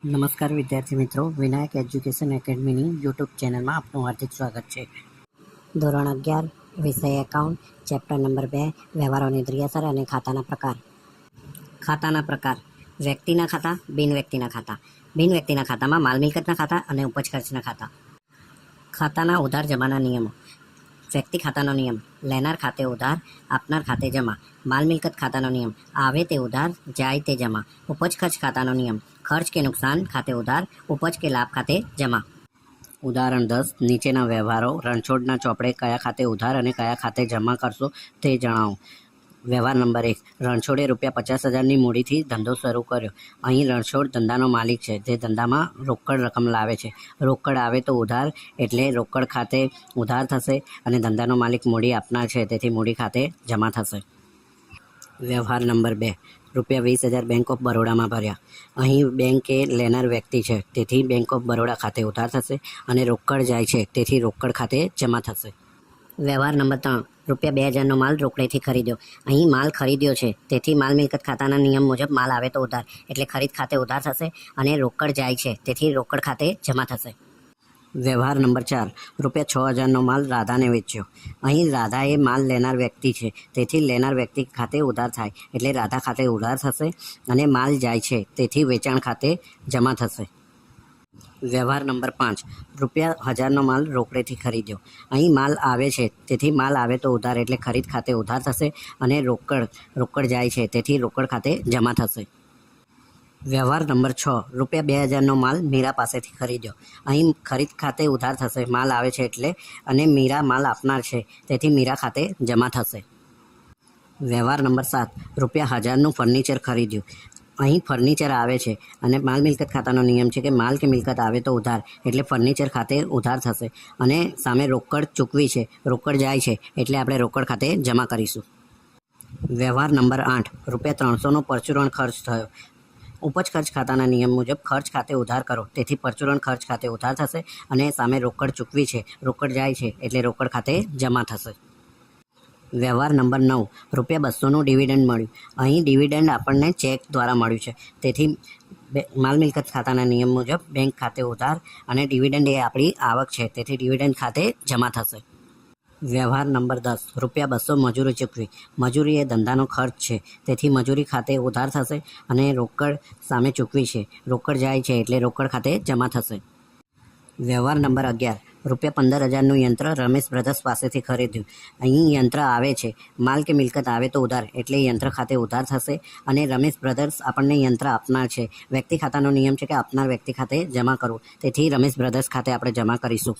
નમસ્કાર વિદ્યાર્થી મિત્રો, વિનાયક એજ્યુકેશન એકેડમીની યુટ્યુબ ચેનલમાં આપનું હાર્દિક સ્વાગત છે. ધોરણ 11 વિષય એકાઉન્ટ, ચેપ્ટર નંબર 2 વ્યવહારોની દ્રિઅસર અને ખાતાના પ્રકાર. ખાતાના પ્રકાર: વ્યક્તિના ખાતા, બિનવ્યક્તિના ખાતા. બિનવ્યક્તિના ખાતામાં માલ મિલકતના ખાતા અને ઉપજ ખર્ચના ખાતા. ખાતાના ઉધાર જમાના નિયમો. વ્યક્તિ ખાતાનો નિયમ: લેનાર ખાતે ઉધાર, આપનાર ખાતે જમા. માલ મિલકત ખાતાનો નિયમ: આવે તે ઉધાર, જાય તે જમા. ઉપજ ખર્ચ ખાતાનો નિયમ: ખર્ચ કે નુકસાન ખાતે ઉધાર, ઉપજ કે લાભ ખાતે જમા. ઉદાહરણ 10. નીચેના વ્યવહારો રણછોડના ચોપડે કયા ખાતે ઉધાર અને કયા ખાતે જમા કરશો તે જણાવો. વ્યવહાર નંબર 1. રણછોડે ₹50,000ની મૂડીથી ધંધો શરૂ કર્યો. અહીં રણછોડ ધંધાનો માલિક છે. તે ધંધામાં રોકડ રકમ લાવે છે. રોકડ આવે તો ઉધાર, એટલે રોકડ ખાતે ઉધાર થશે અને ધંધાનો માલિક મૂડી આપનાર છે, તેથી મૂડી ખાતે જમા થશે. વ્યવહાર નંબર 2. ₹20,000 બેંક ઓફ બરોડામાં ભર્યા. અહીં બેંક એ લેનાર વ્યક્તિ છે, તેથી બેંક ઓફ બરોડા ખાતે ઉધાર થશે અને રોકડ જાય છે, તેથી રોકડ ખાતે જમા થશે. વ્યવહાર નંબર 3. ₹2,000નો માલ રોકડેથી ખરીદ્યો. અહીં માલ ખરીદ્યો છે, તેથી માલ મિલકત ખાતાના નિયમ મુજબ માલ આવે તો ઉધાર, એટલે ખરીદ ખાતે ઉધાર થશે અને રોકડ જાય છે, તેથી રોકડ ખાતે જમા થશે. વ્યવહાર નંબર 4. ₹6,000નો માલ રાધાને વેચ્યો. અહીં રાધા એ માલ લેનાર વ્યક્તિ છે, તેથી લેનાર વ્યક્તિ ખાતે ઉધાર થાય, એટલે રાધા ખાતે ઉધાર થશે અને માલ જાય છે, તેથી વેચાણ ખાતે જમા થશે. વ્યવહાર નંબર 5. ₹1,000નો માલ રોકડેથી ખરીદ્યો. અહીં માલ આવે છે, તેથી માલ આવે તો ઉધાર, એટલે ખરીદ ખાતે ઉધાર થશે અને રોકડ જાય છે, તેથી રોકડ ખાતે જમા થશે. વ્યવહાર નંબર 6. ₹2,000નો માલ મીરા પાસેથી ખરીદ્યો. અહીં ખરીદ ખાતે ઉધાર થશે, માલ આવે છે એટલે, અને મીરા માલ આપનાર છે, તેથી મીરા ખાતે જમા થશે. વ્યવહાર નંબર 7. ₹1,000નું ફર્નિચર ખરીદ્યું. અહીં ફર્નિચર આવે છે અને માલ મિલકત ખાતાનો નિયમ છે કે માલ કે મિલકત આવે તો ઉધાર, એટલે ફર્નિચર ખાતે ઉધાર થશે અને સામે રોકડ ચૂકવી છે, રોકડ જાય છે, એટલે આપણે રોકડ ખાતે જમા કરીશું. વ્યવહાર નંબર 8. ₹300નો પરચુરણ ખર્ચ થયો. ઉપજ ખર્ચ ખાતાના નિયમ મુજબ ખર્ચ ખાતે ઉધાર કરો, તેથી પરચુરણ ખર્ચ ખાતે ઉધાર થશે અને સામે રોકડ ચૂકવી છે, રોકડ જાય છે, એટલે રોકડ ખાતે જમા થશે. વ્યવહાર નંબર 9. ₹200નું ડિવિડન્ડ મળ્યું. અહીં ડિવિડન્ડ આપણને ચેક દ્વારા મળ્યું છે, તેથી માલ મિલકત ખાતાના નિયમ મુજબ બેંક ખાતે ઉધાર અને ડિવિડન્ડ એ આપણી આવક છે, તેથી ડિવિડન્ડ ખાતે જમા થશે. વ્યવહાર નંબર 10. ₹200 મજૂરી ચૂકવી. મજૂરી એ ધંધાનો ખર્ચ છે, તેથી મજૂરી ખાતે ઉધાર થશે અને રોકડ સામે ચૂકવી છે, રોકડ જાય છે, એટલે રોકડ ખાતે જમા થશે. વ્યવહાર નંબર 11. ₹15,000નું યંત્ર રમેશ બ્રધર્સ પાસેથી ખરીદ્યું. અહીં યંત્ર આવે છે, માલ કે મિલકત આવે તો ઉધાર, એટલે યંત્ર ખાતે ઉધાર થશે અને રમેશ બ્રધર્સ આપણને યંત્ર આપનાર છે. વ્યક્તિ ખાતાનો નિયમ છે કે આપનાર વ્યક્તિ ખાતે જમા કરવું, તેથી રમેશ બ્રધર્સ ખાતે આપણે જમા કરીશું.